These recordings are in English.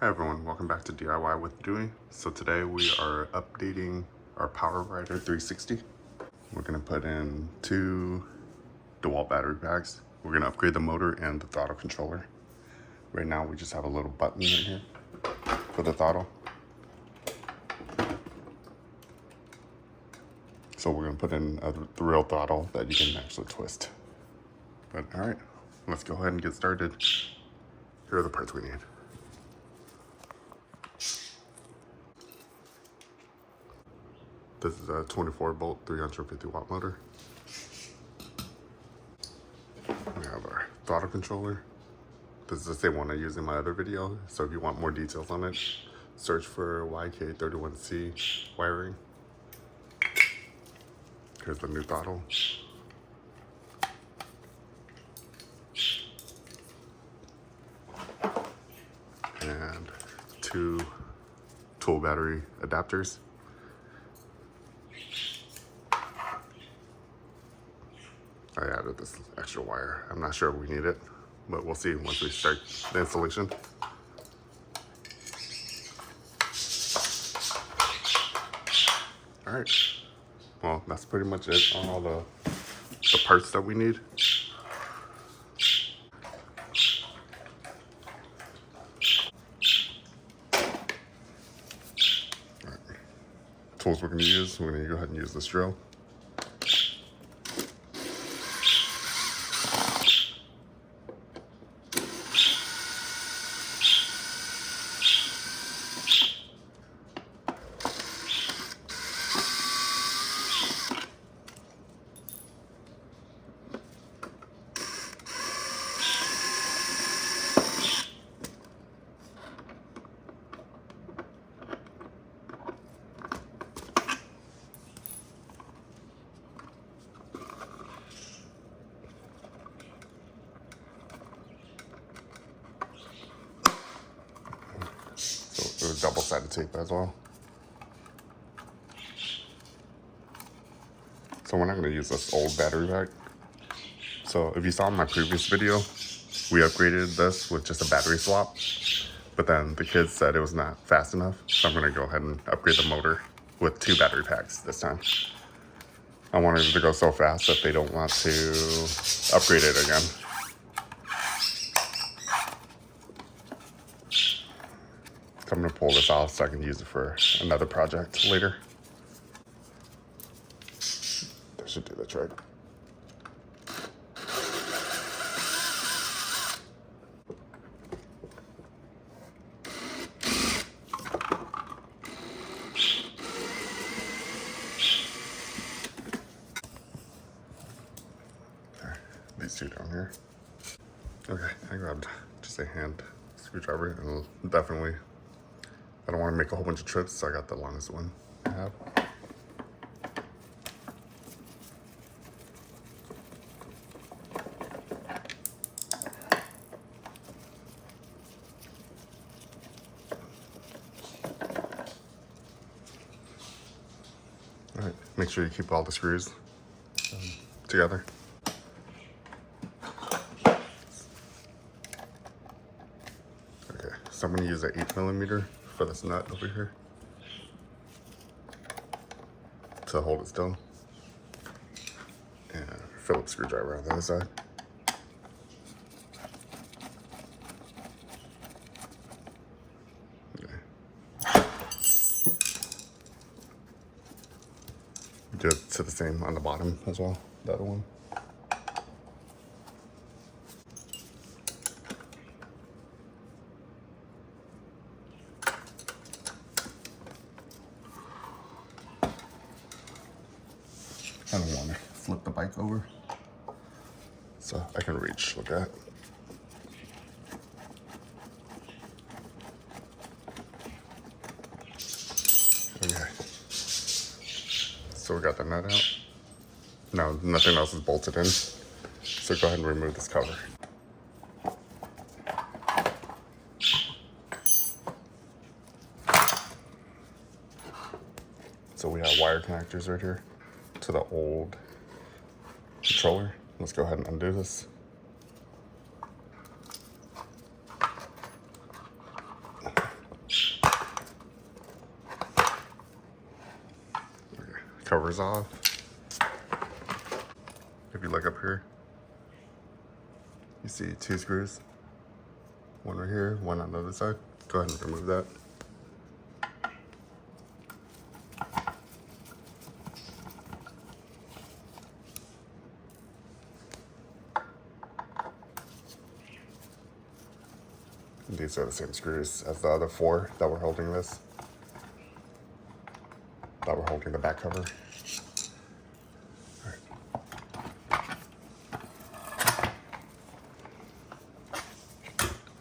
Hi everyone, welcome back to DIY with Dewey. So today we are updating our Power Rider 360. We're going to put in 2 Dewalt battery packs. We're going to upgrade the motor and the throttle controller. Right now we just have a little button in here for the throttle. So we're going to put in the real throttle that you can actually twist. But alright, let's go ahead and get started. Here are the parts we need. This is a 24 volt, 350 watt motor. We have our throttle controller. This is the same one I used in my other video. So if you want more details on it, search for YK31C wiring. Here's the new throttle. And 2 tool battery adapters. I added this extra wire. I'm not sure if we need it, but we'll see once we start the installation. All right, well, that's pretty much it on all the parts that we need. All right. Tools we're gonna use, we're gonna go ahead and use this drill. There's double-sided tape as well. So we're not going to use this old battery pack. So if you saw in my previous video, we upgraded this with just a battery swap. But then the kids said it was not fast enough. So I'm going to go ahead and upgrade the motor with 2 battery packs this time. I wanted it to go so fast that they don't want to upgrade it again. I'm gonna pull this off so I can use it for another project later. That should do the trick. Okay, these 2 down here. Okay, I grabbed just a hand screwdriver and definitely I don't want to make a whole bunch of trips, so I got the longest one I have. All right, make sure you keep all the screws together. Okay, so I'm going to use an 8mm for this nut over here to hold it still, and Phillips screwdriver on the other side. Okay. Do it to the same on the bottom as well, the other one. I don't want to flip the bike over, so I can reach, look at. Okay, so we got the nut out. Now nothing else is bolted in, so go ahead and remove this cover. So we have wire connectors right here to the old controller. Let's go ahead and undo this. cover's off. If you look up here, you see 2 screws. One right here, one on the other side. Go ahead and remove that. These are the same screws as the other 4 that were holding this. That were holding the back cover.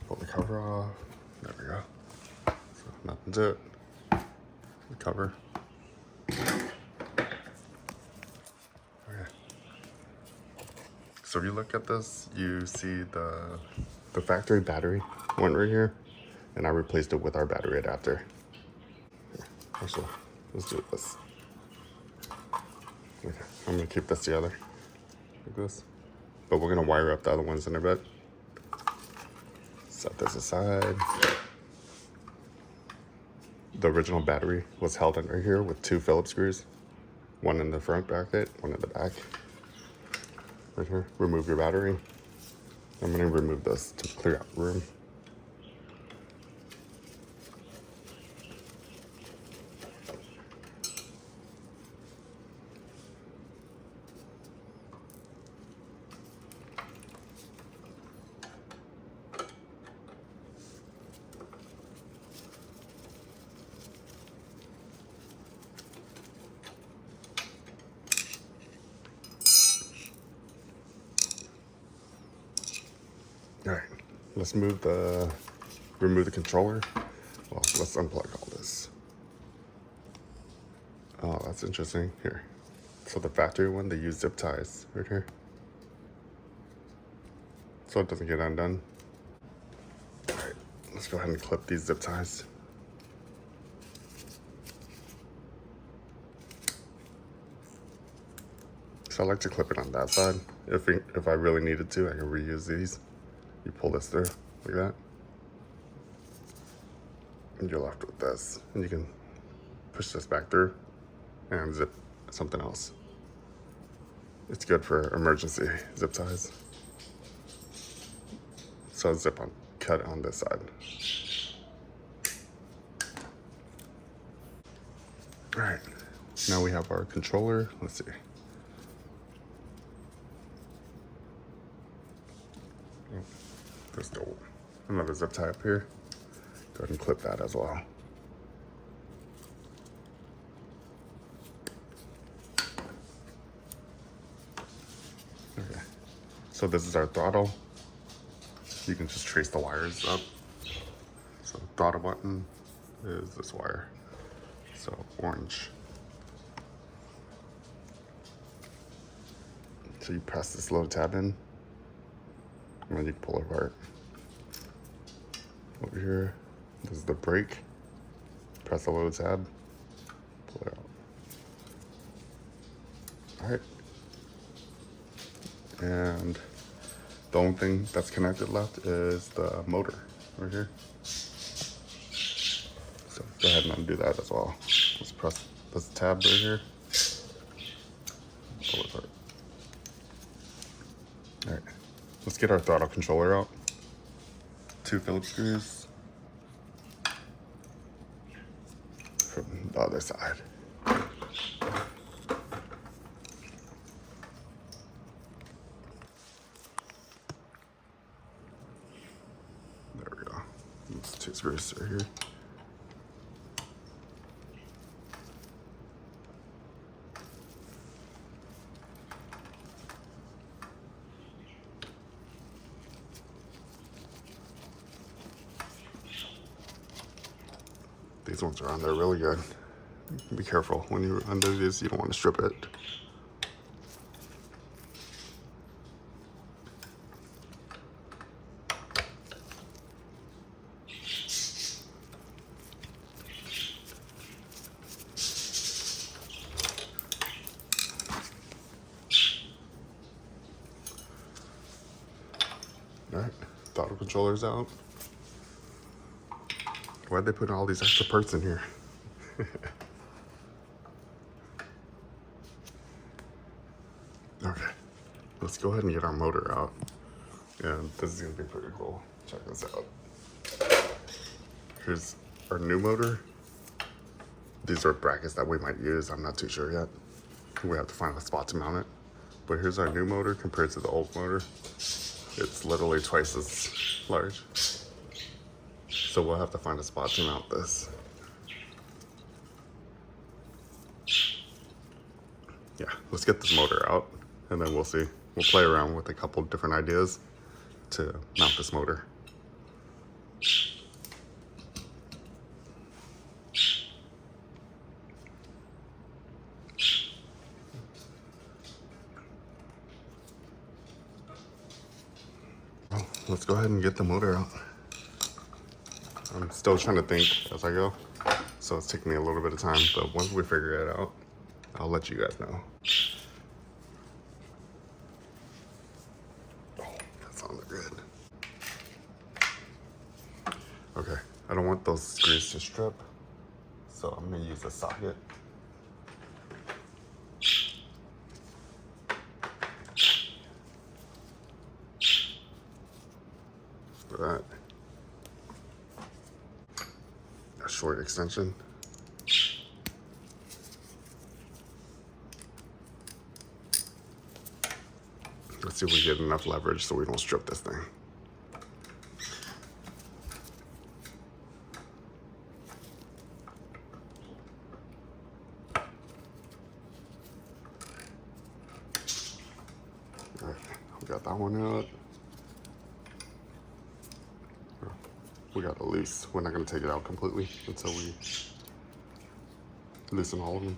Pull the cover off. There we go. So nothing's it. The cover. Okay. So if you look at this, you see the factory battery went right here, and I replaced it with our battery adapter. Actually, let's do this. Okay, I'm gonna keep this together like this, but we're gonna wire up the other ones in a bit. Set this aside. The original battery was held under here with 2 Phillips screws, one in the front bracket, one in the back. Right here, remove your battery. I'm gonna remove this to clear out the room. All right, let's remove the controller. Well, let's unplug all this. Oh, that's interesting. Here. So the factory one, they use zip ties right here. So it doesn't get undone. All right, let's go ahead and clip these zip ties. So I like to clip it on that side. If I really needed to, I can reuse these. You pull this through like that, and you're left with this. And you can push this back through and zip something else. It's good for emergency zip ties. So zip on, cut on this side. All right, now we have our controller. Let's see. There's still another zip tie up here. Go ahead and clip that as well. Okay, so this is our throttle. You can just trace the wires up. So the throttle button is this wire. So orange. So you press this little tab in, and then you can pull it apart. Over here, this is the brake. Press the little tab, pull it out. All right. And the only thing that's connected left is the motor right here. So go ahead and undo that as well. Let's press this tab right here. Pull it apart. All right, let's get our throttle controller out. 2 Phillips screws from the other side. There we go. That's 2 screws right here. These ones are on there really good. Be careful when you undo these, you don't want to strip it. All right, throttle controller's out. Why'd they put all these extra parts in here? let's go ahead and get our motor out. And this is gonna be pretty cool. Check this out. Here's our new motor. These are brackets that we might use. I'm not too sure yet. We have to find a spot to mount it. But here's our new motor compared to the old motor. It's literally twice as large. So we'll have to find a spot to mount this. Yeah, let's get this motor out and then we'll see. We'll play around with a couple different ideas to mount this motor. Well, let's go ahead and get the motor out. I'm still trying to think as I go, so it's taking me a little bit of time, but once we figure it out, I'll let you guys know. Oh, that sounds good. Okay, I don't want those screws to strip, so I'm gonna use a socket. For that. A short extension. Let's see if we get enough leverage so we don't strip this thing. All right, we got that one out. We got it loose. We're not gonna take it out completely until we loosen all of them.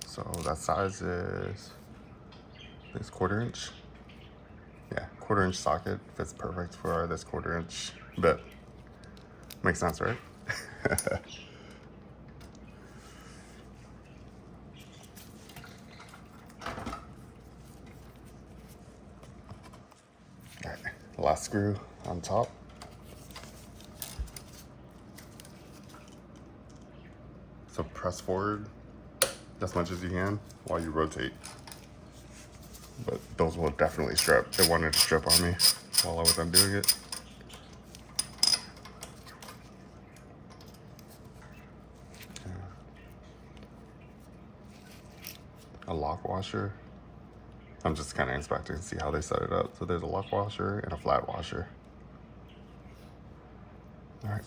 So that size is, I think it's 1/4 inch. Yeah, 1/4 inch socket fits perfect for this 1/4 inch bit. Makes sense, right? Alright, last screw on top. So press forward as much as you can while you rotate. But those will definitely strip. They wanted to strip on me while I was undoing it. A lock washer. I'm just kind of inspecting to see how they set it up. So there's a lock washer and a flat washer. All right.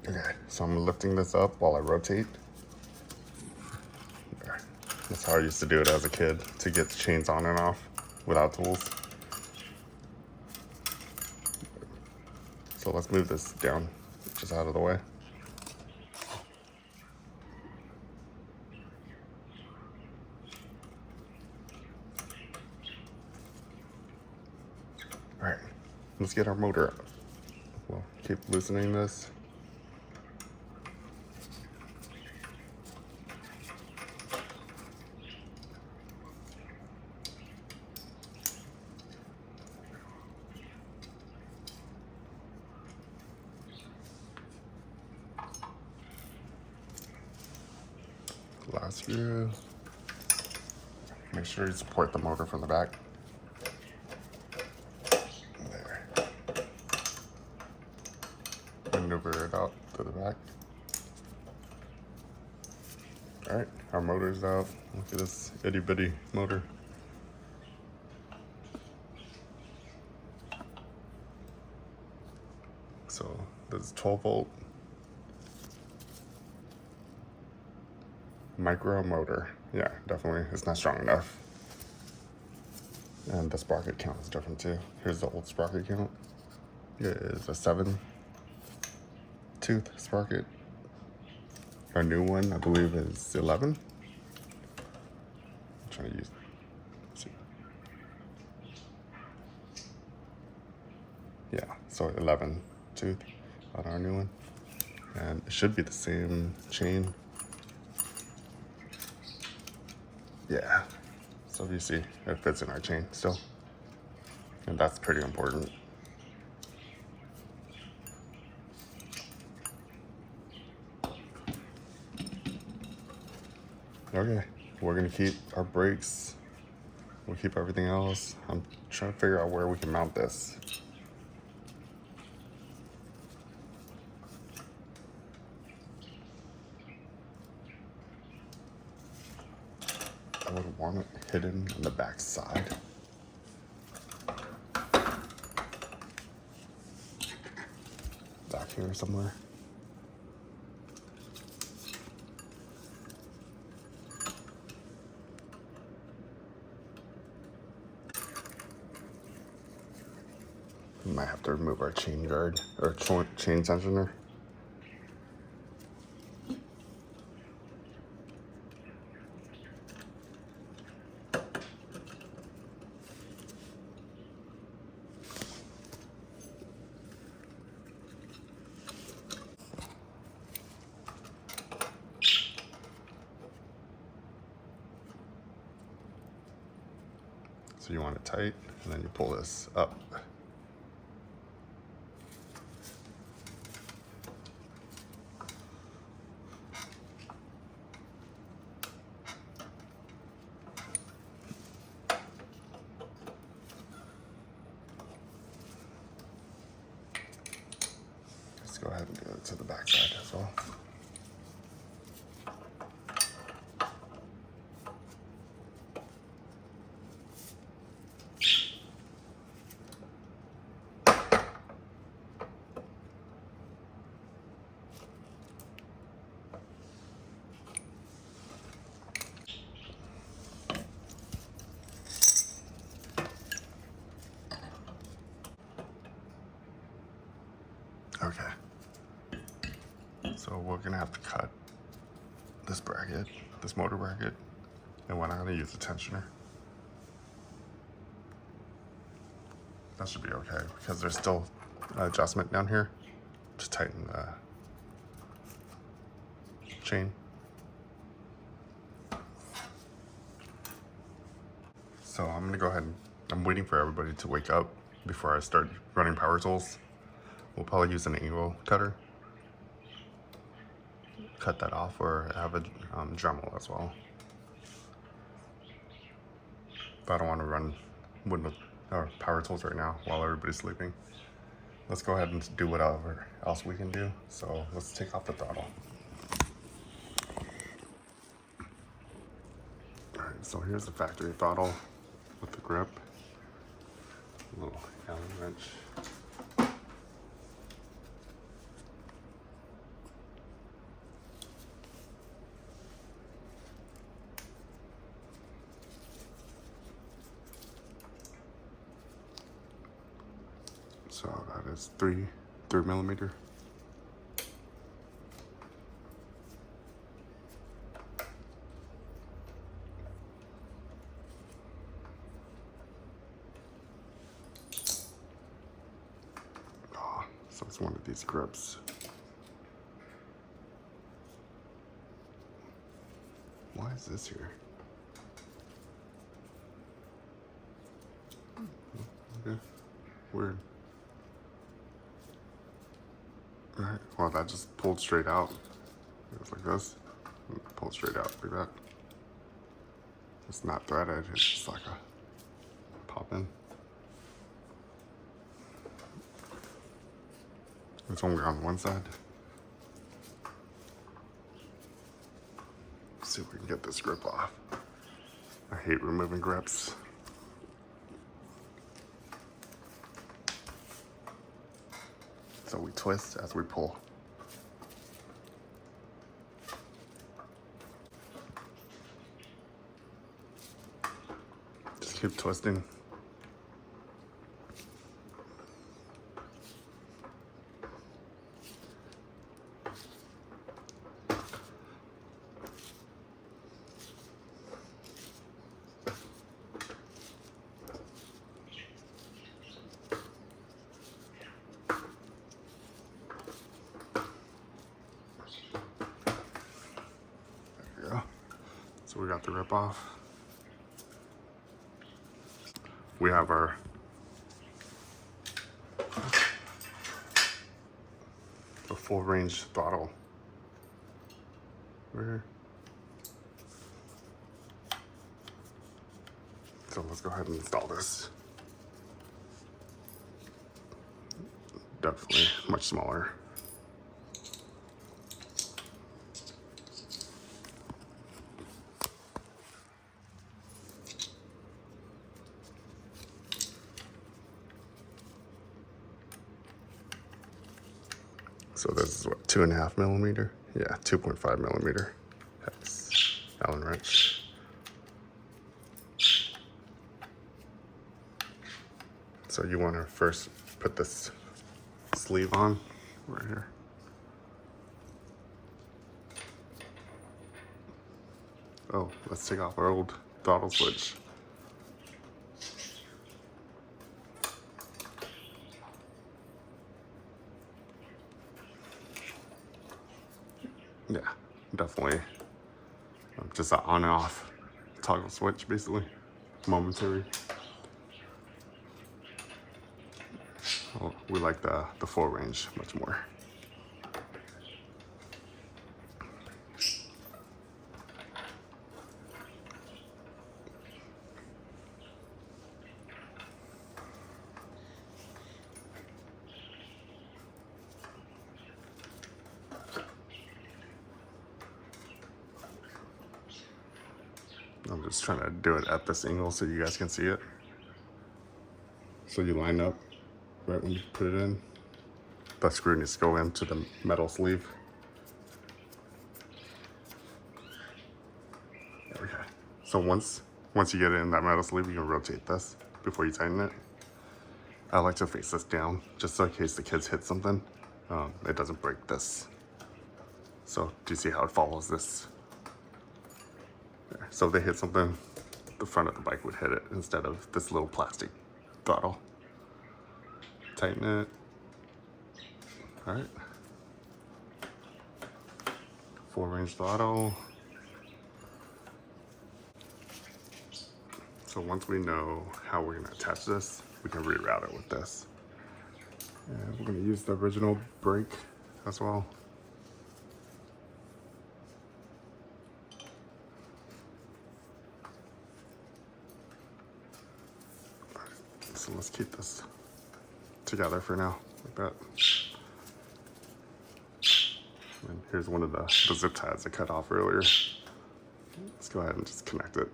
Okay, so I'm lifting this up while I rotate. There. That's how I used to do it as a kid, to get the chains on and off without tools. So let's move this down, just out of the way. All right, let's get our motor up. We'll keep loosening this. Last screw. Make sure you support the motor from the back. There. Maneuver it out to the back. All right, our motor's out. Look at this itty bitty motor. So this is 12 volt. Micro motor. Yeah, definitely. It's not strong enough. And the sprocket count is different too. Here's the old sprocket count. It is a 7-tooth sprocket. Our new one, I believe, is 11. I'm trying to use. Let's see. Yeah, so 11 tooth on our new one, and it should be the same chain. Yeah, so you see, it fits in our chain still, and that's pretty important. Okay, we're gonna keep our brakes. We'll keep everything else. I'm trying to figure out where we can mount this. I would want it hidden on the back side. Back here somewhere. We might have to remove our chain guard or chain tensioner. So you want it tight, and then you pull this up. Let's go ahead and do it to the back side as well. Okay, so we're gonna have to cut this bracket, this motor bracket, and we're not gonna use the tensioner. That should be okay because there's still an adjustment down here to tighten the chain. So I'm gonna go ahead and I'm waiting for everybody to wake up before I start running power tools. We'll probably use an angle cutter. Cut that off, or have a Dremel as well. But I don't want to run window or power tools right now while everybody's sleeping. Let's go ahead and do whatever else we can do. So let's take off the throttle. All right, so here's the factory throttle with the grip. A little Allen wrench. So that is 3 millimeter. Oh, so it's one of these grips. Why is this here? Okay, weird. Alright, well that just pulled straight out. It was like this. Pulled straight out like that. It's not threaded, it's just like a pop in. It's only on one side. Let's see if we can get this grip off. I hate removing grips. So we twist as we pull. Just keep twisting. So we got the rip off. We have our the full range throttle right here. So let's go ahead and install this. Definitely much smaller. So this is what, 2.5 millimeter? Yeah, 2.5 millimeter hex Allen wrench. So you want to first put this sleeve on right here. Oh, let's take off our old throttle switch. Yeah, definitely just an on and off toggle switch, basically, momentary. Oh, we like the full range much more. I'm just trying to do it at this angle so you guys can see it. So you line up right when you put it in. That screw needs to go into the metal sleeve. Okay. So once you get it in that metal sleeve, you can rotate this before you tighten it. I like to face this down just so in case the kids hit something, it doesn't break this. So do you see how it follows this? There. So if they hit something, the front of the bike would hit it instead of this little plastic throttle. Tighten it. All right. Full range throttle. So once we know how we're gonna attach this, we can reroute it with this. And we're gonna use the original brake as well. So let's keep this together for now, like that. And here's one of the zip ties I cut off earlier. Let's go ahead and just connect it.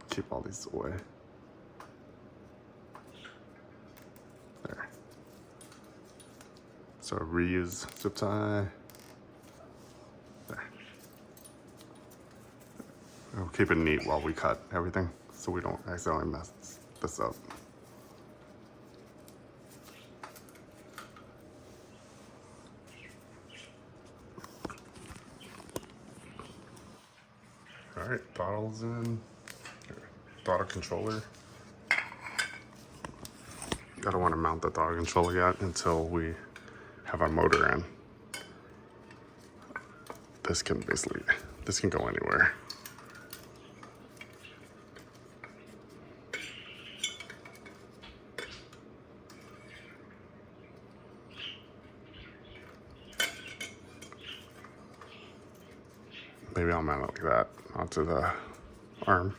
Keep all these away. There. So reuse zip tie. There. We'll keep it neat while we cut everything so we don't accidentally mess this up. All right, throttle's in. Throttle controller. I don't want to mount the throttle controller yet until we have our motor in. This can go anywhere. Maybe I'll mount it like that onto the arm.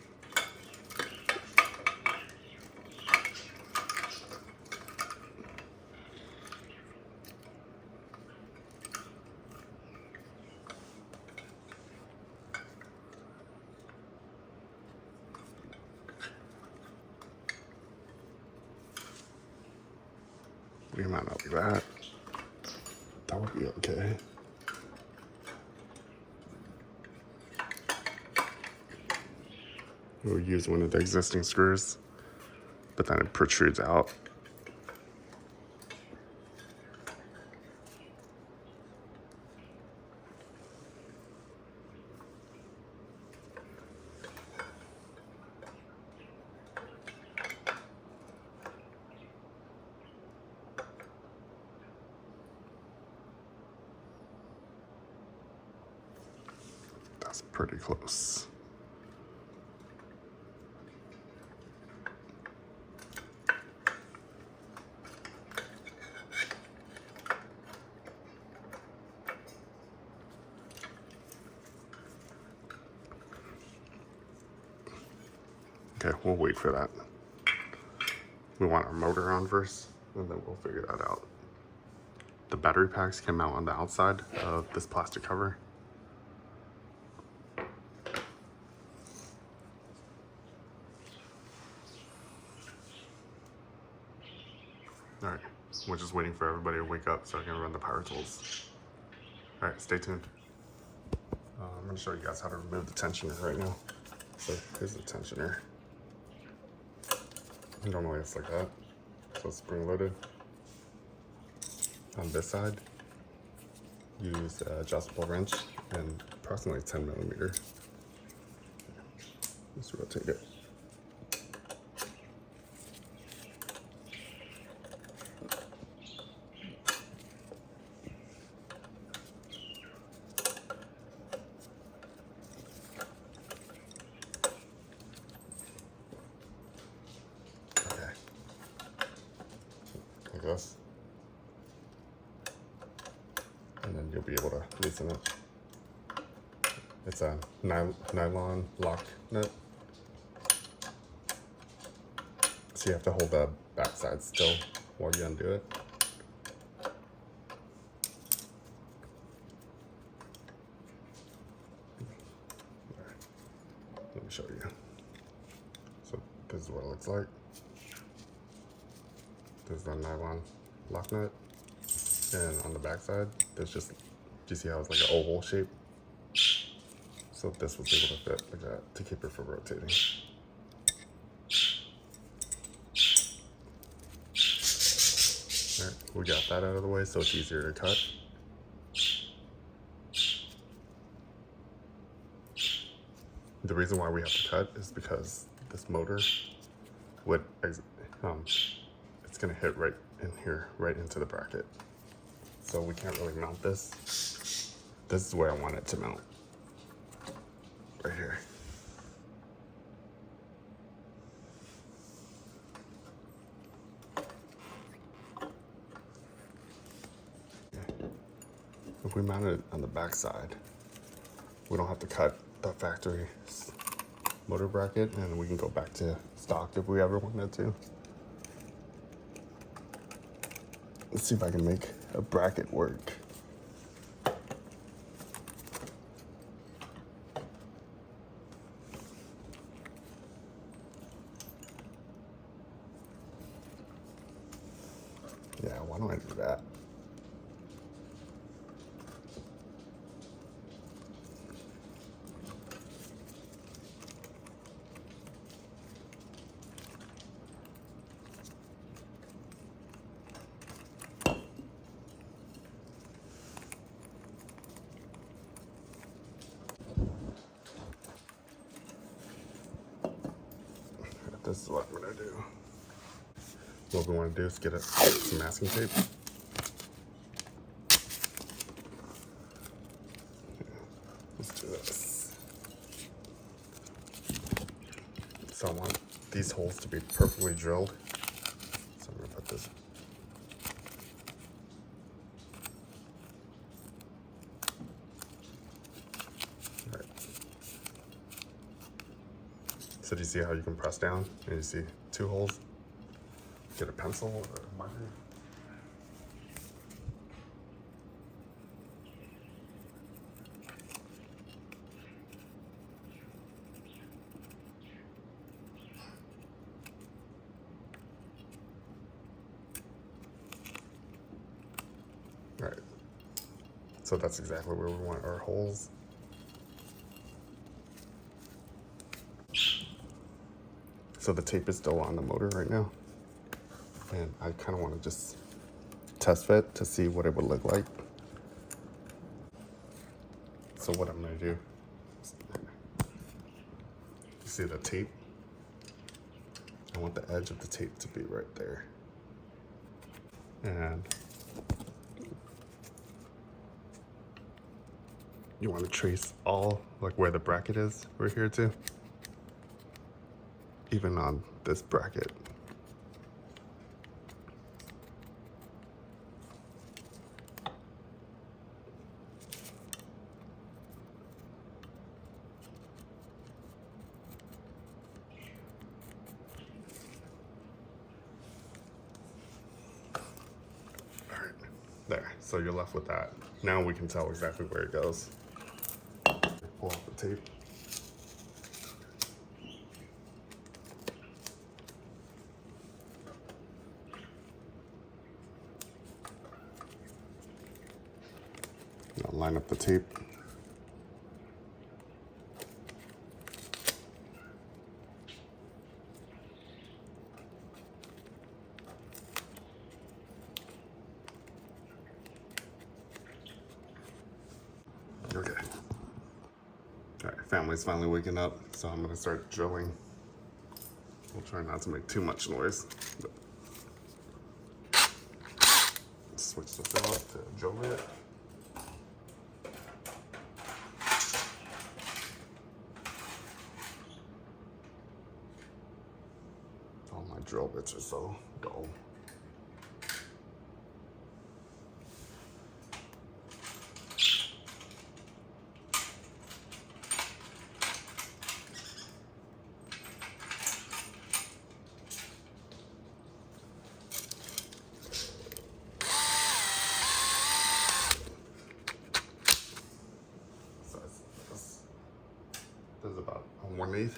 We might not like that. That would be okay. We'll use one of the existing screws, but then it protrudes out. That's pretty close. Okay, we'll wait for that. We want our motor on first, and then we'll figure that out. The battery packs can mount on the outside of this plastic cover. All right, we're just waiting for everybody to wake up so I can run the power tools. All right, stay tuned. I'm gonna show you guys how to remove the tensioner right now. So here's the tensioner. Normally it's like that, so it's spring loaded. On this side, use an adjustable wrench and approximately 10 millimeter. Let's rotate it. Okay. Like this. And then you'll be able to loosen it. It's a nylon lock nut. So you have to hold the backside still while you undo it. Let me show you. So this is what it looks like. There's the nylon lock nut. And on the backside, there's just, do you see how it's like an oval shape? So this was able to fit like that to keep it from rotating. All right, we got that out of the way so it's easier to cut. The reason why we have to cut is because this motor would, it's gonna hit right in here, right into the bracket. So we can't really mount this. This is where I want it to mount. Right here. Okay. If we mount it on the back side, we don't have to cut the factory motor bracket, and we can go back to stock if we ever wanted to. Let's see if I can make a bracket work. Yeah, why don't I do that? This is what I'm gonna do. What we want to do is get some masking tape. Let's do this. So I want these holes to be perfectly drilled. So I'm gonna put this. All right. So do you see how you can press down and you see 2 holes? Get a pencil or a marker. All right. So that's exactly where we want our holes. So the tape is still on the motor right now. And I kind of want to just test fit to see what it would look like. So what I'm going to do, you see the tape? I want the edge of the tape to be right there. And you want to trace all, like where the bracket is right here too. Even on this bracket. There, so you're left with that. Now we can tell exactly where it goes. Pull off the tape. Now line up the tape. Okay. All right, family's finally waking up, so I'm gonna start drilling. We'll try not to make too much noise. But switch this out to drill bit. All my drill bits are so dull. This is about 1/8.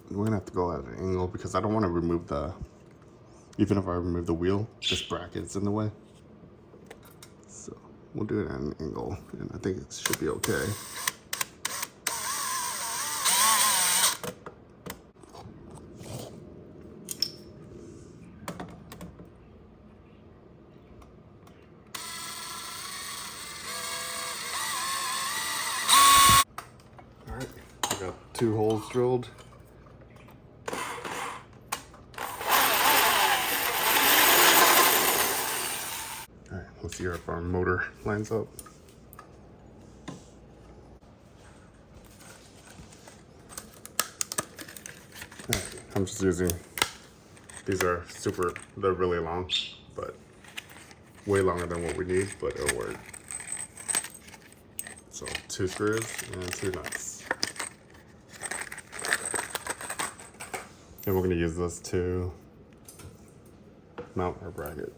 We're gonna have to go at an angle because I don't want to remove the, even if I remove the wheel, this bracket's in the way. So we'll do it at an angle and I think it should be okay. All right, I got 2 holes drilled. Let's see if our motor lines up. I'm just using, these are they're really long, but way longer than what we need, but it'll work. So 2 screws and 2 nuts. And we're gonna use this to mount our bracket.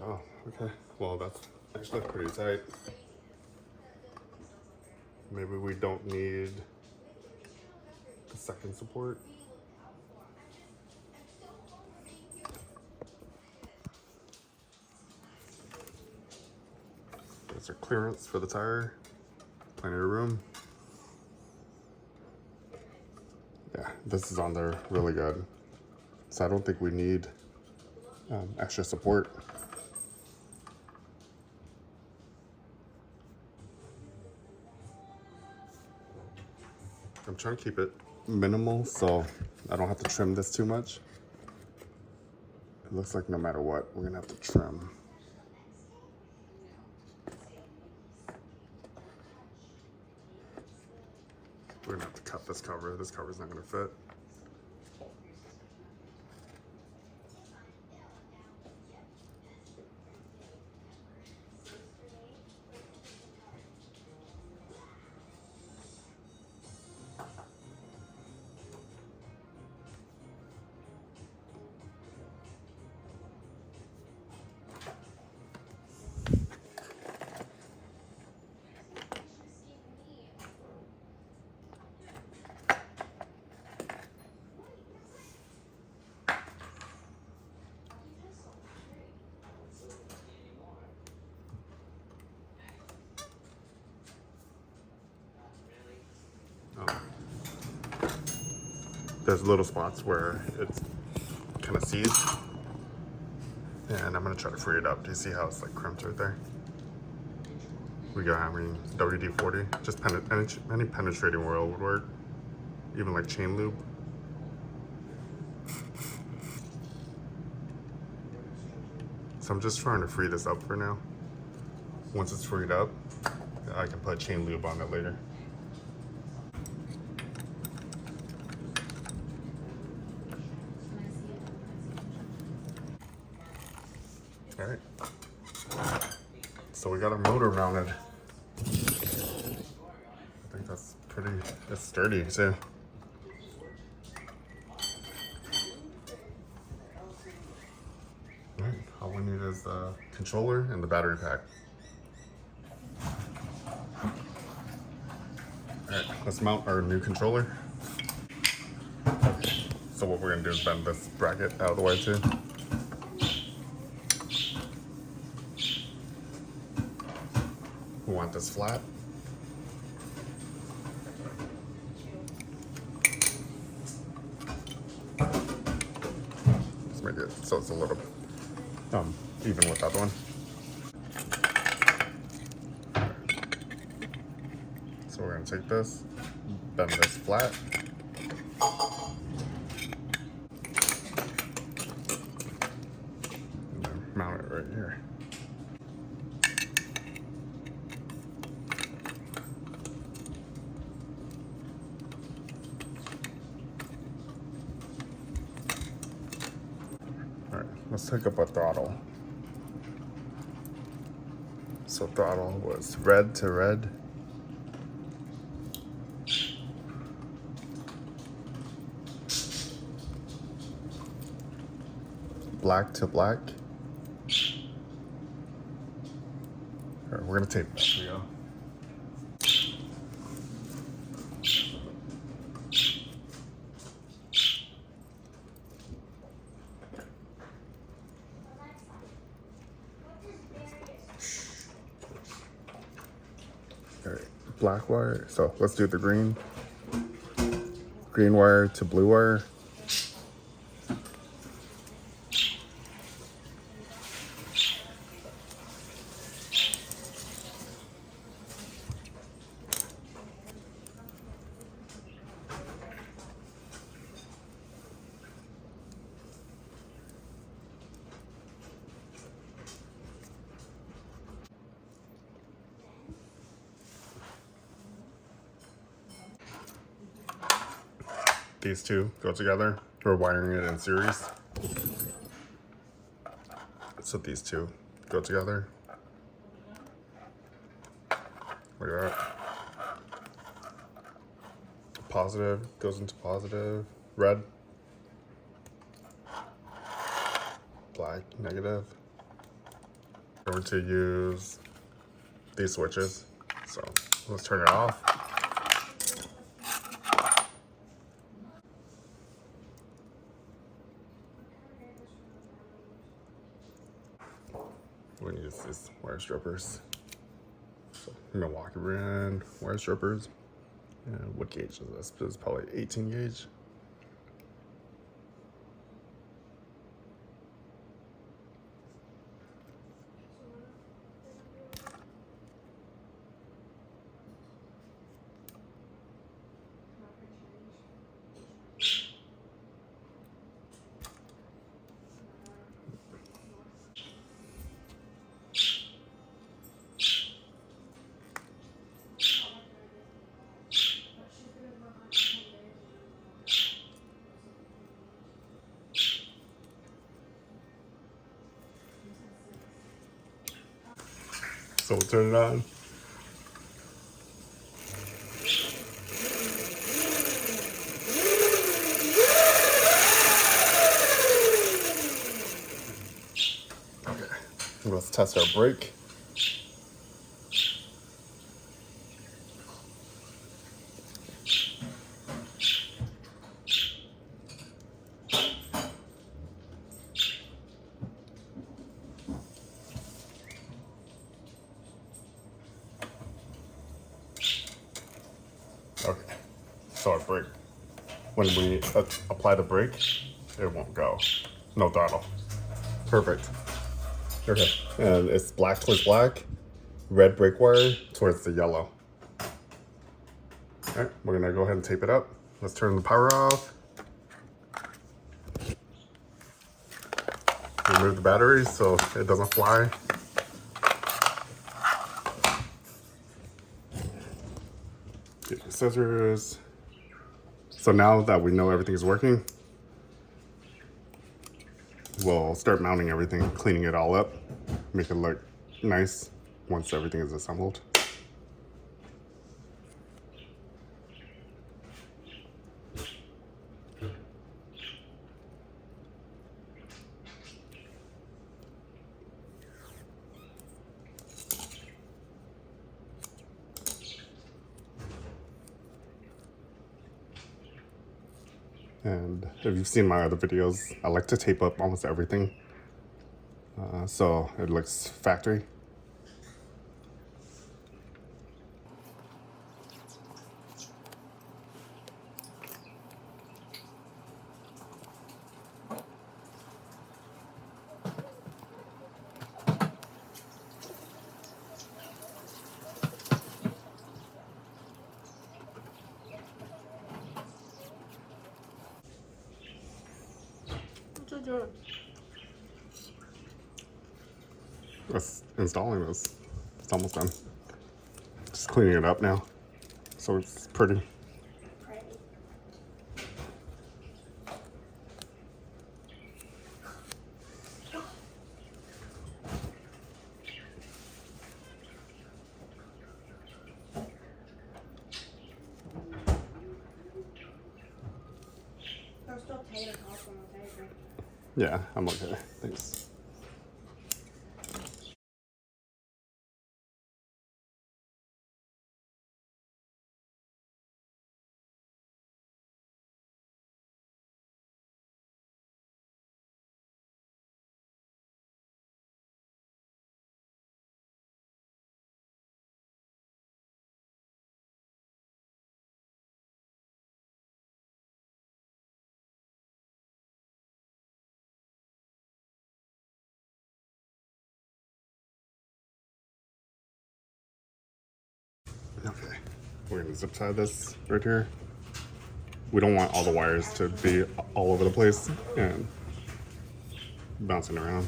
Oh, okay. Well, that's actually pretty tight. Maybe we don't need the second support. There's our clearance for the tire. Plenty of room. Yeah, this is on there really good. So I don't think we need extra support. I'm trying to keep it minimal so I don't have to trim this too much. It looks like no matter what, we're gonna have to trim. We're gonna have to cut this cover. This cover's not gonna fit. There's little spots where it's kind of seized, and I'm gonna try to free it up. Do you see how it's like crimped right there? We got having WD-40, just any penetrating oil would work, even like chain lube. So I'm just trying to free this up for now. Once it's freed up, I can put chain lube on it later. All right. So we got our motor mounted. I think that's it's sturdy too. All right. All we need is the controller and the battery pack. Alright, let's mount our new controller. So what we're gonna do is bend this bracket out of the way too. We want this flat. Let's make it so it's a little even with the other one. So we're gonna take this, bend this flat. And then mount it right here. All right, let's take up a throttle. So throttle was red to red. Black to black. All right, we're gonna tape that. Here we go. All right, black wire. So let's do the green. Green wire to blue wire. These two go together. We're wiring it in series. So these two go together. Look at that. Positive goes into positive. Red. Black, negative. We're going to use these switches. So let's turn it off. We're gonna use these wire strippers. So Milwaukee brand wire strippers. And what gauge is this? This is probably 18 gauge. So we'll turn it on. Okay, let's test our brake. Okay, so our brake, when we apply the brake, it won't go. No throttle. Perfect. Okay, and it's black towards black. red brake wire towards the yellow. All right, we're gonna go ahead and tape it up. Let's turn the power off. Remove the battery so it doesn't fly. Get your scissors. So now that we know everything's working, we'll start mounting everything, cleaning it all up, make it look nice once everything is assembled. And if you've seen my other videos, I like to tape up almost everything so it looks factory. Let's installing this. It's almost done. Just cleaning it up now so it's pretty. There's still tater tots on the table. Yeah, I'm okay. Thanks. Okay, we're gonna zip tie this right here. We don't want all the wires to be all over the place and bouncing around.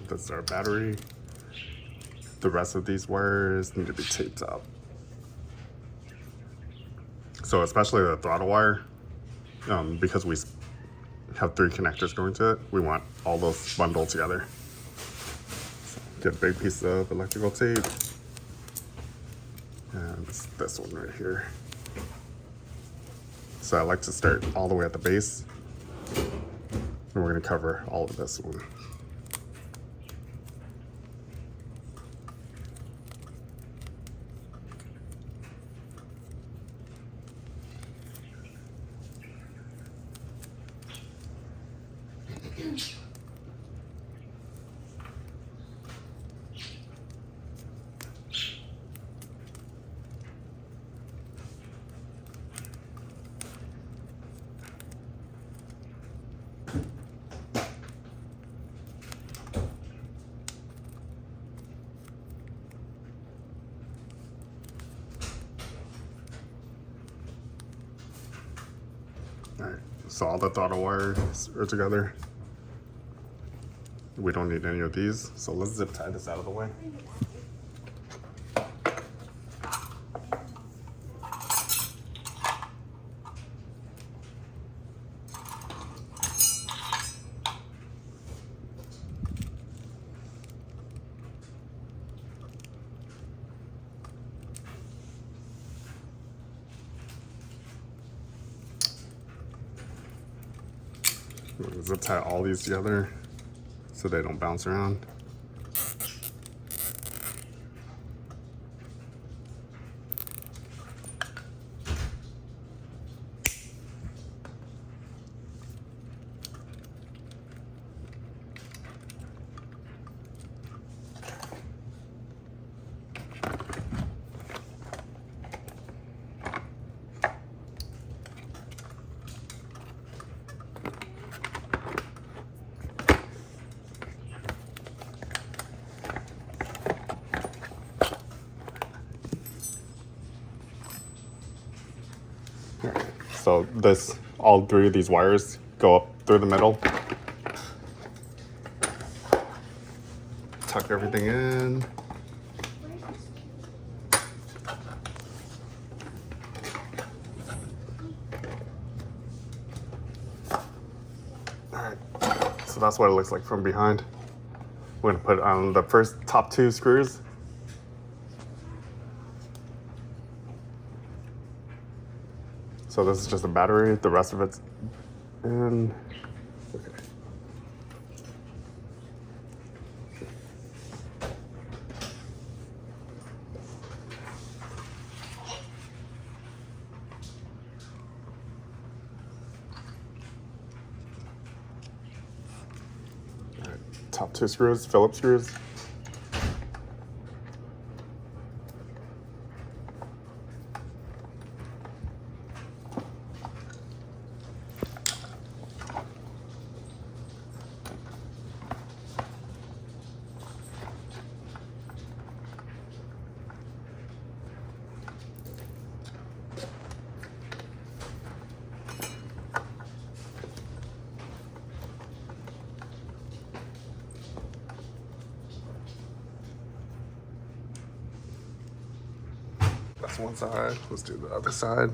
This is our battery. The rest of these wires need to be taped up. So especially the throttle wire, because we have 3 connectors going to it, we want all those bundled together. So get a big piece of electrical tape. And it's this one right here. So I like to start all the way at the base. And we're gonna cover all of this one. Alright, so all the throttle wires are together. We don't need any of these, so let's zip tie this out of the way. Zip tie all these together so they don't bounce around. So all three of these wires go up through the middle. Tuck everything in. Alright, so that's what it looks like from behind. We're gonna put on the first top two screws. So this is just a battery, the rest of it's in. Okay. All right, top two screws, Phillips screws. That's one side. Let's do the other side.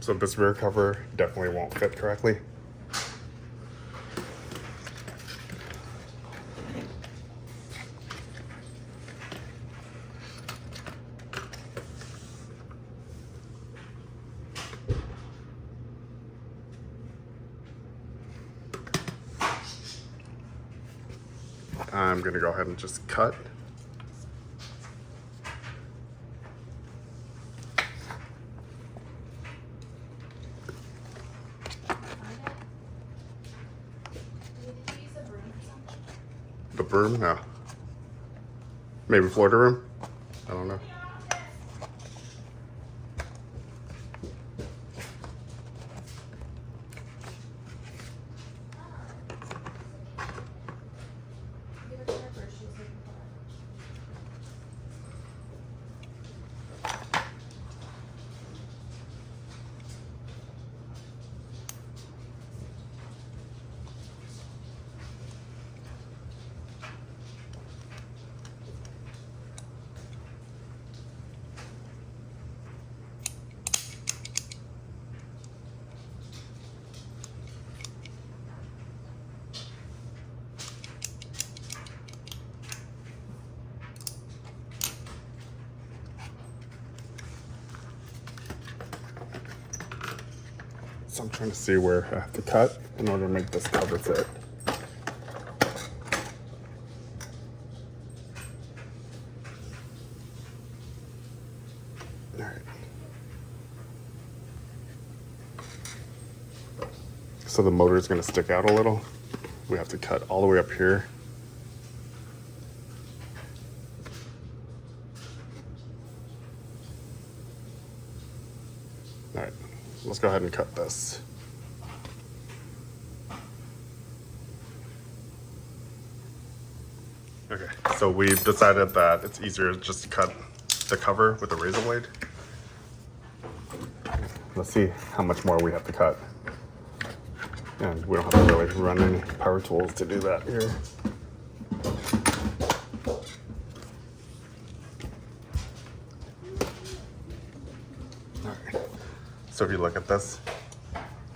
So this rear cover definitely won't fit correctly. I'm gonna go ahead and just cut. The broom? No. Maybe Florida room? I don't know. So I'm trying to see where I have to cut in order to make this cover fit. All right. So the motor is going to stick out a little. We have to cut all the way up here. All right, let's go ahead and cut this. Okay, So we've decided that it's easier just to cut the cover with a razor blade. Let's see how much more we have to cut. And we don't have to really run any power tools to do that here. Alright. So if you look at this,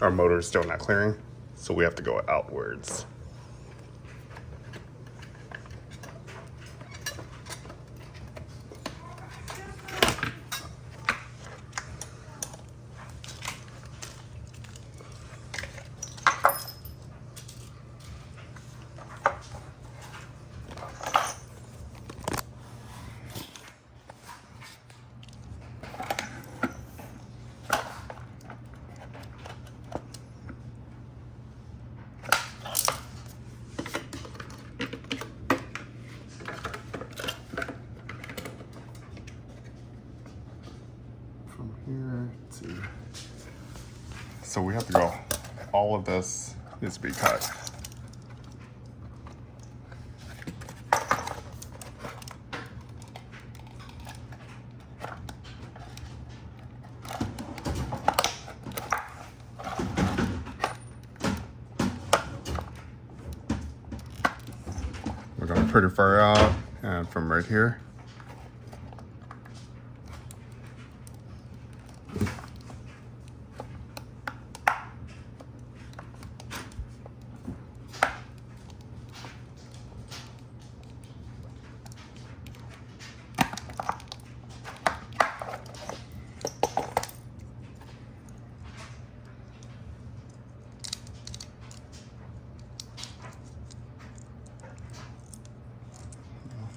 our motor is still not clearing, so we have to go outwards. From here to, so we have to go, all of this needs to be cut. We're going pretty far out, and from right here.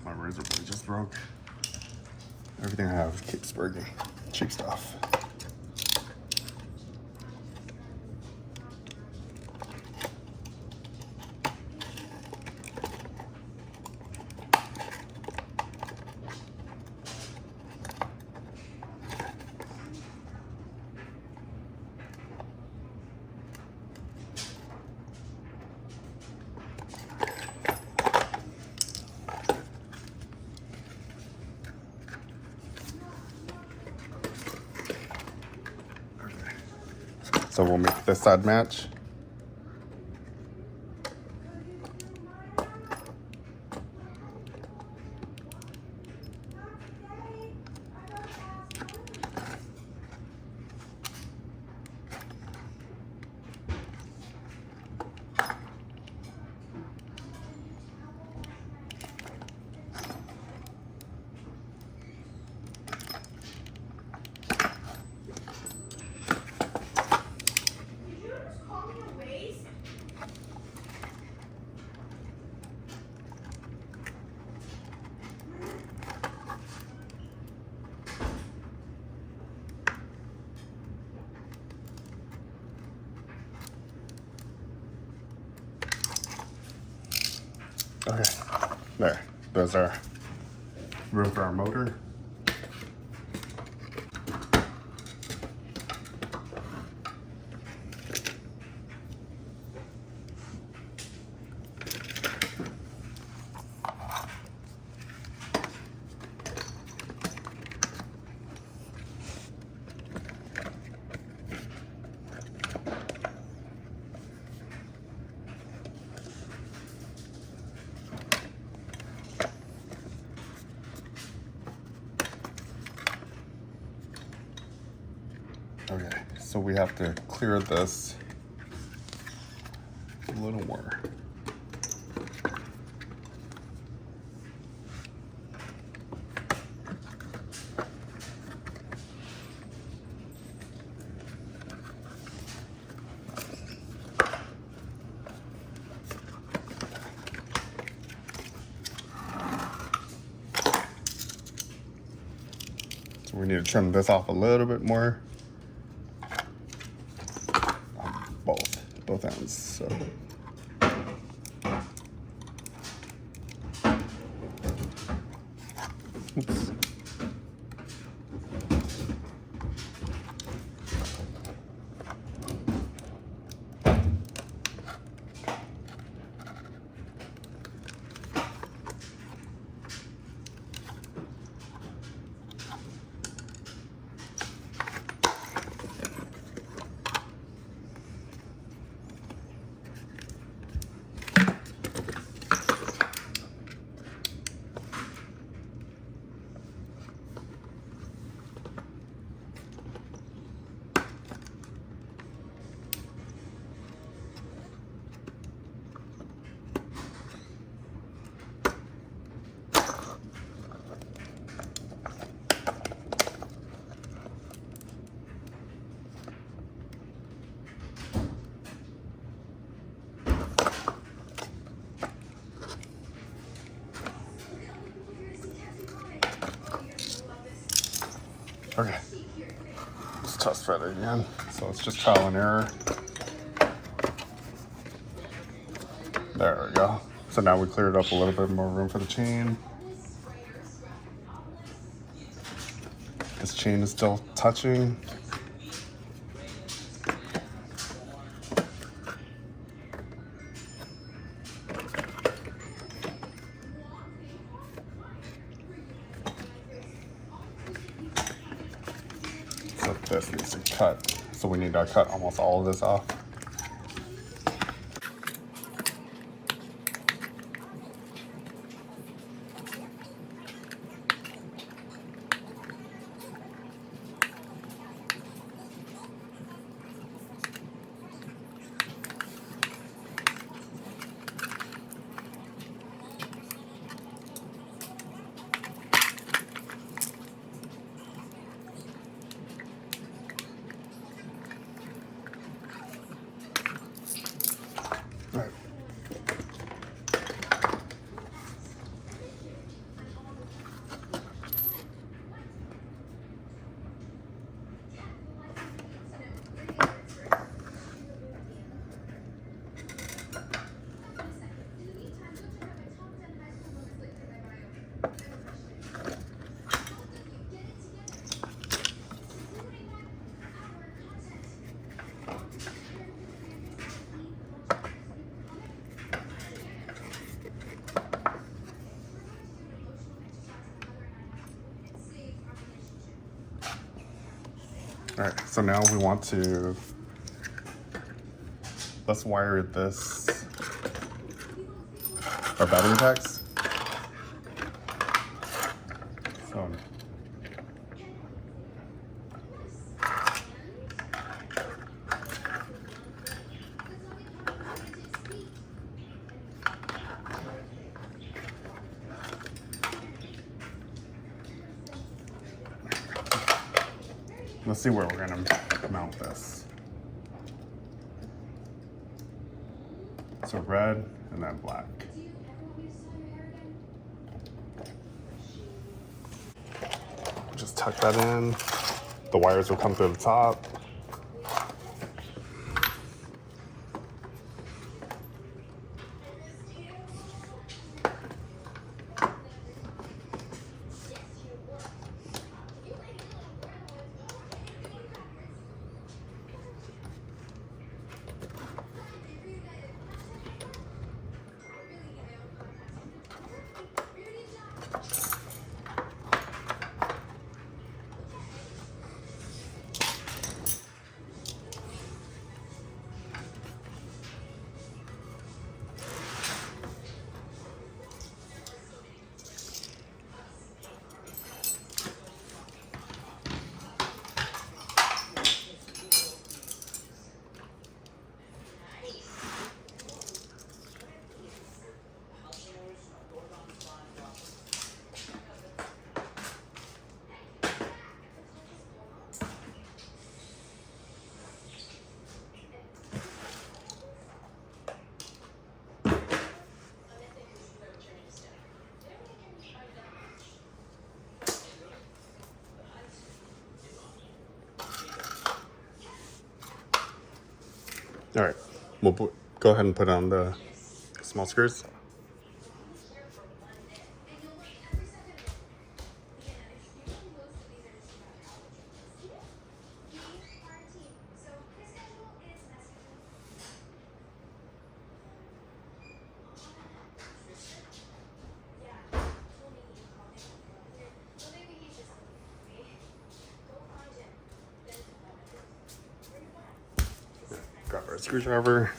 My razor blade just broke. Everything I have keeps breaking. Cheap stuff. So we'll make this side match. Okay, there. There's our room for our motor. Okay, so we have to clear this a little more. So we need to trim this off a little bit more. Both ends. So oops. Okay, let's test fit it again. So it's just trial and error. There we go. So now we cleared up a little bit more room for the chain. This chain is still touching. So this needs to cut. So we need to cut almost all of this off. Right. All right, so now we want to, let's wire this, our battery packs. So, let's see where we're gonna mount this. So red and then black. Just tuck that in. The wires will come through the top. All right, we'll go ahead and put on the small screws. Grab our screwdriver.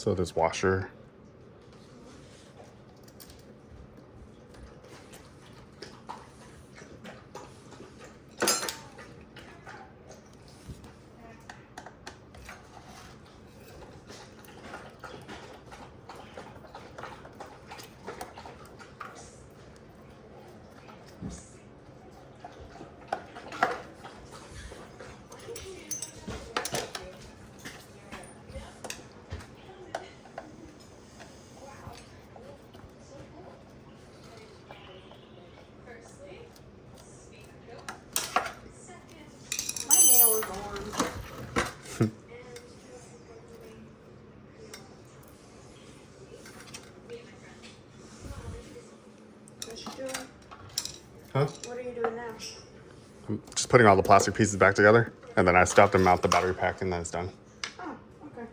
So this washer. My nail is orange. What you doing? Huh? What are you doing now? I'm just putting all the plastic pieces back together, and then I stopped to mount the battery pack, and then it's done. Oh, okay.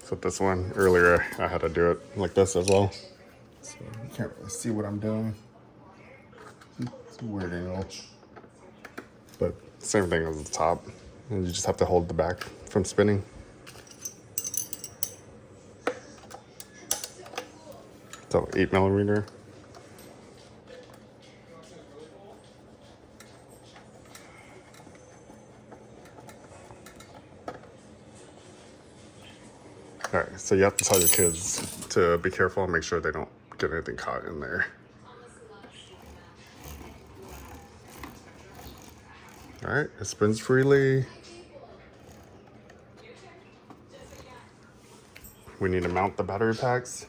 So this one, earlier, I had to do it like this as well. So you can't really see what I'm doing. It's a weird angle. But same thing as the top. And you just have to hold the back from spinning. So 8mm. All right, so you have to tell your kids to be careful and make sure they don't get anything caught in there. All right, it spins freely. We need to mount the battery packs.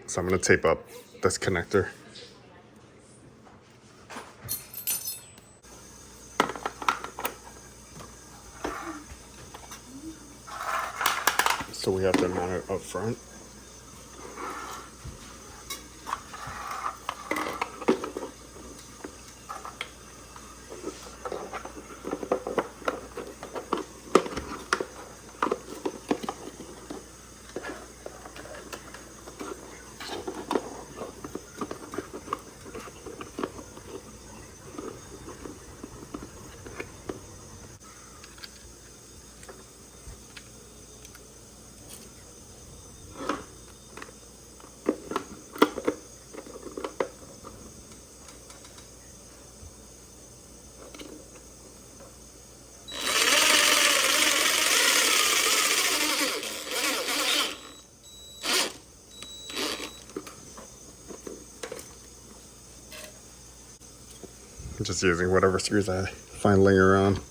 So I'm gonna tape up this connector. So we have to mount it up front. Just using whatever screws I find laying around.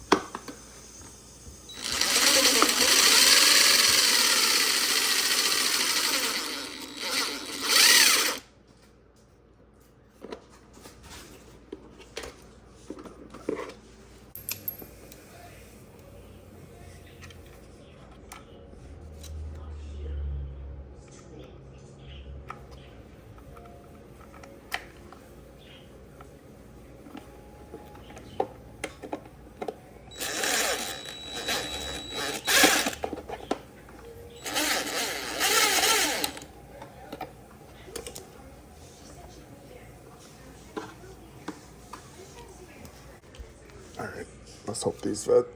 All right, let's hope these fit.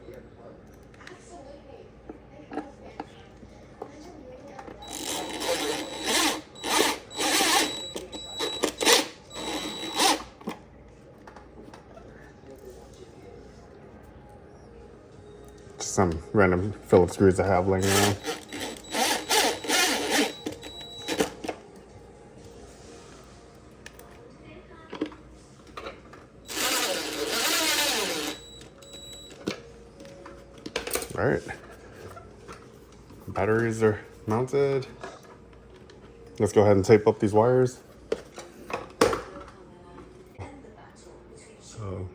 Just some random Phillips screws I have laying around. All right, batteries are mounted. Let's go ahead and tape up these wires. So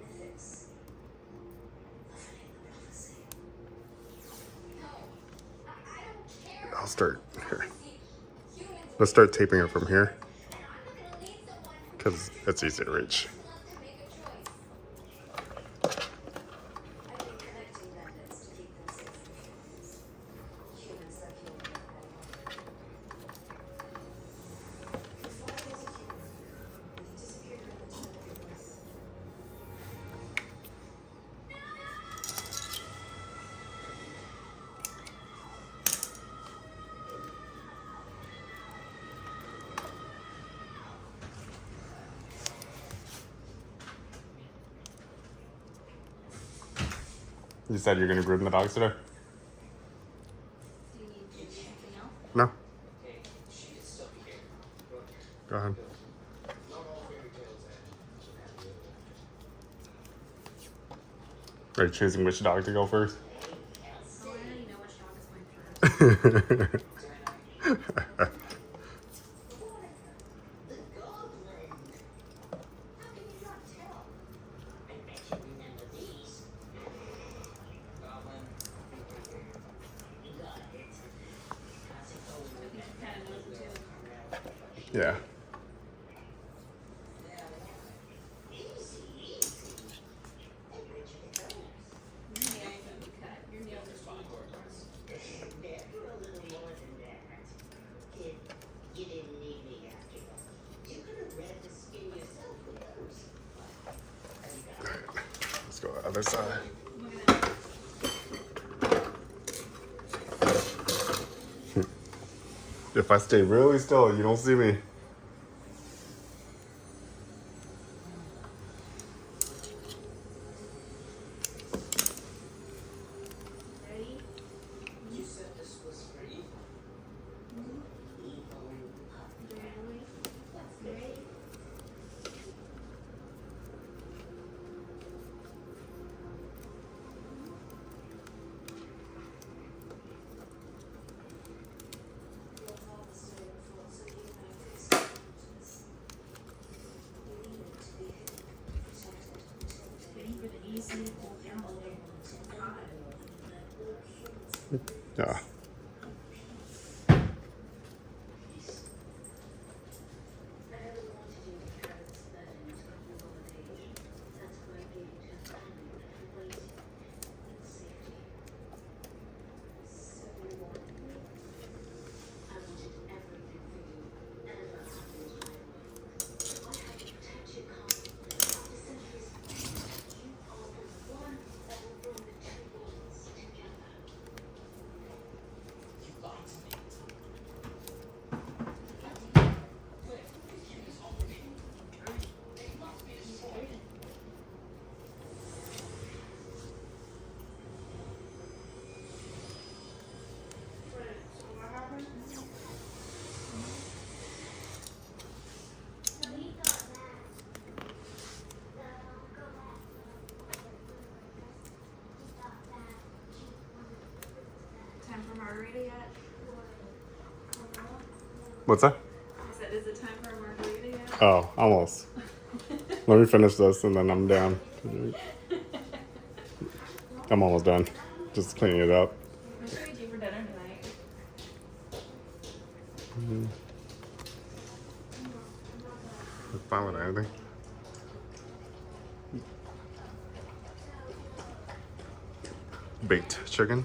I'll start here. Let's start taping it from here. because it's easy to reach. You said you're gonna groom the dogs today? Do you need anything else? No. Go ahead. Are you choosing which dog to go first? Oh, I already know which dog is going first. Yeah. Your nails are spot You didn't need me after all. You could have read the skin yourself with those. Let's go to the other side. If I stay really still, you don't see me. Ready? You said this was free? Ready? Ready for the easy pull down a little. Yeah. Time for margarita yet? What's that? I said, is it time for a margarita yet? Oh, almost. Let me finish this and then I'm down. I'm almost done. Just cleaning it up. What should we do for dinner tonight? It's fine with anything. Baked chicken.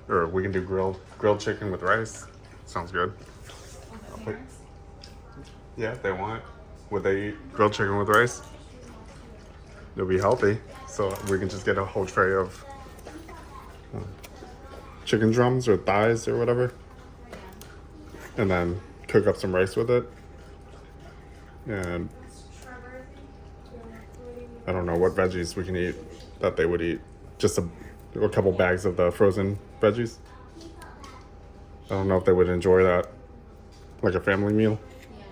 Or we can do grilled chicken with rice. Sounds good. Okay, Yeah, if they want. Would they eat grilled chicken with rice? It'll be healthy. So we can just get a whole tray of chicken drums or thighs or whatever. And then cook up some rice with it. And I don't know what veggies we can eat that they would eat. Just a couple bags of the frozen veggies. I don't know if they would enjoy that. Like a family meal. Yeah.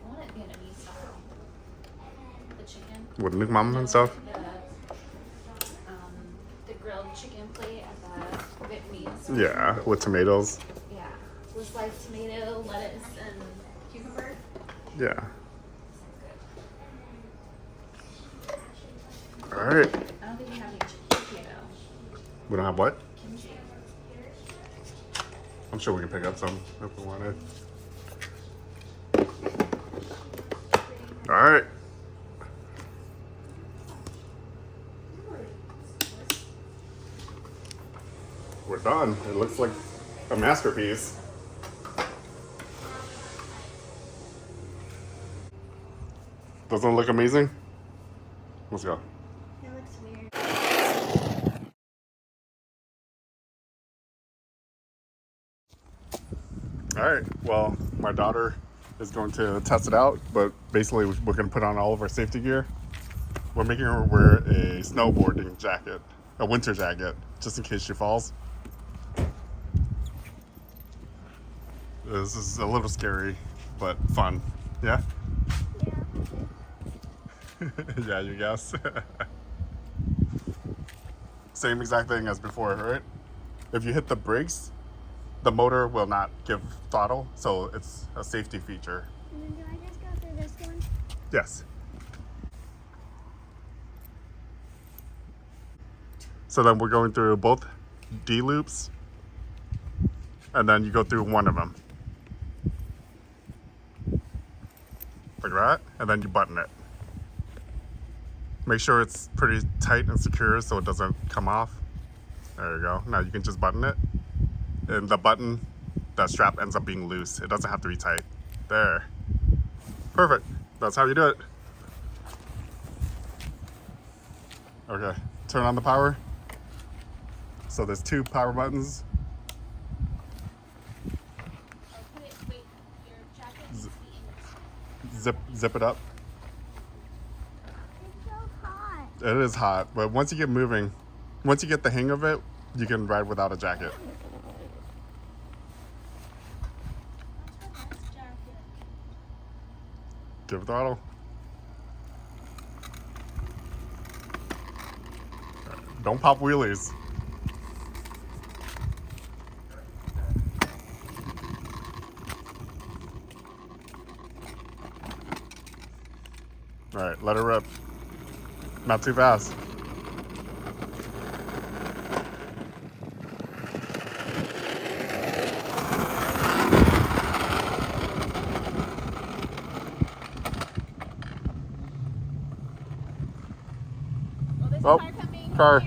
I want it Vietnamese style. The chicken. With Luke Mama and stuff. The grilled chicken plate at the Vietnamese. Yeah, with tomatoes. Yeah. With sliced tomato, lettuce, and cucumber. Yeah. All right. I don't think we have any kimchi though. We don't have what? Kimchi. I'm sure we can pick up some if we wanted. All right. We're done. It looks like a masterpiece. Doesn't it look amazing? Let's go. It looks weird. All right, well, my daughter is going to test it out, but basically we're going to put on all of our safety gear. We're making her wear a snowboarding jacket, a winter jacket, just in case she falls. This is a little scary, but fun. Yeah? Yeah, you guess. Same exact thing as before, right? If you hit the brakes, the motor will not give throttle, so it's a safety feature. And then do I just go through this one? Yes. So then we're going through both D loops, and then you go through one of them. Like that, and then you button it. Make sure it's pretty tight and secure so it doesn't come off. There you go. Now you can just button it. And the button, that strap ends up being loose. It doesn't have to be tight. There. Perfect. That's how you do it. Okay, turn on the power. So there's two power buttons. Wait, your jacket needs to be in your Zip it up. It's so hot. It is hot, but once you get moving, once you get the hang of it, you can ride without a jacket. That's her best jacket. Give it throttle. Don't pop wheelies. All right, let her rip. Not too fast. Oh, there's Oh, a car coming. car.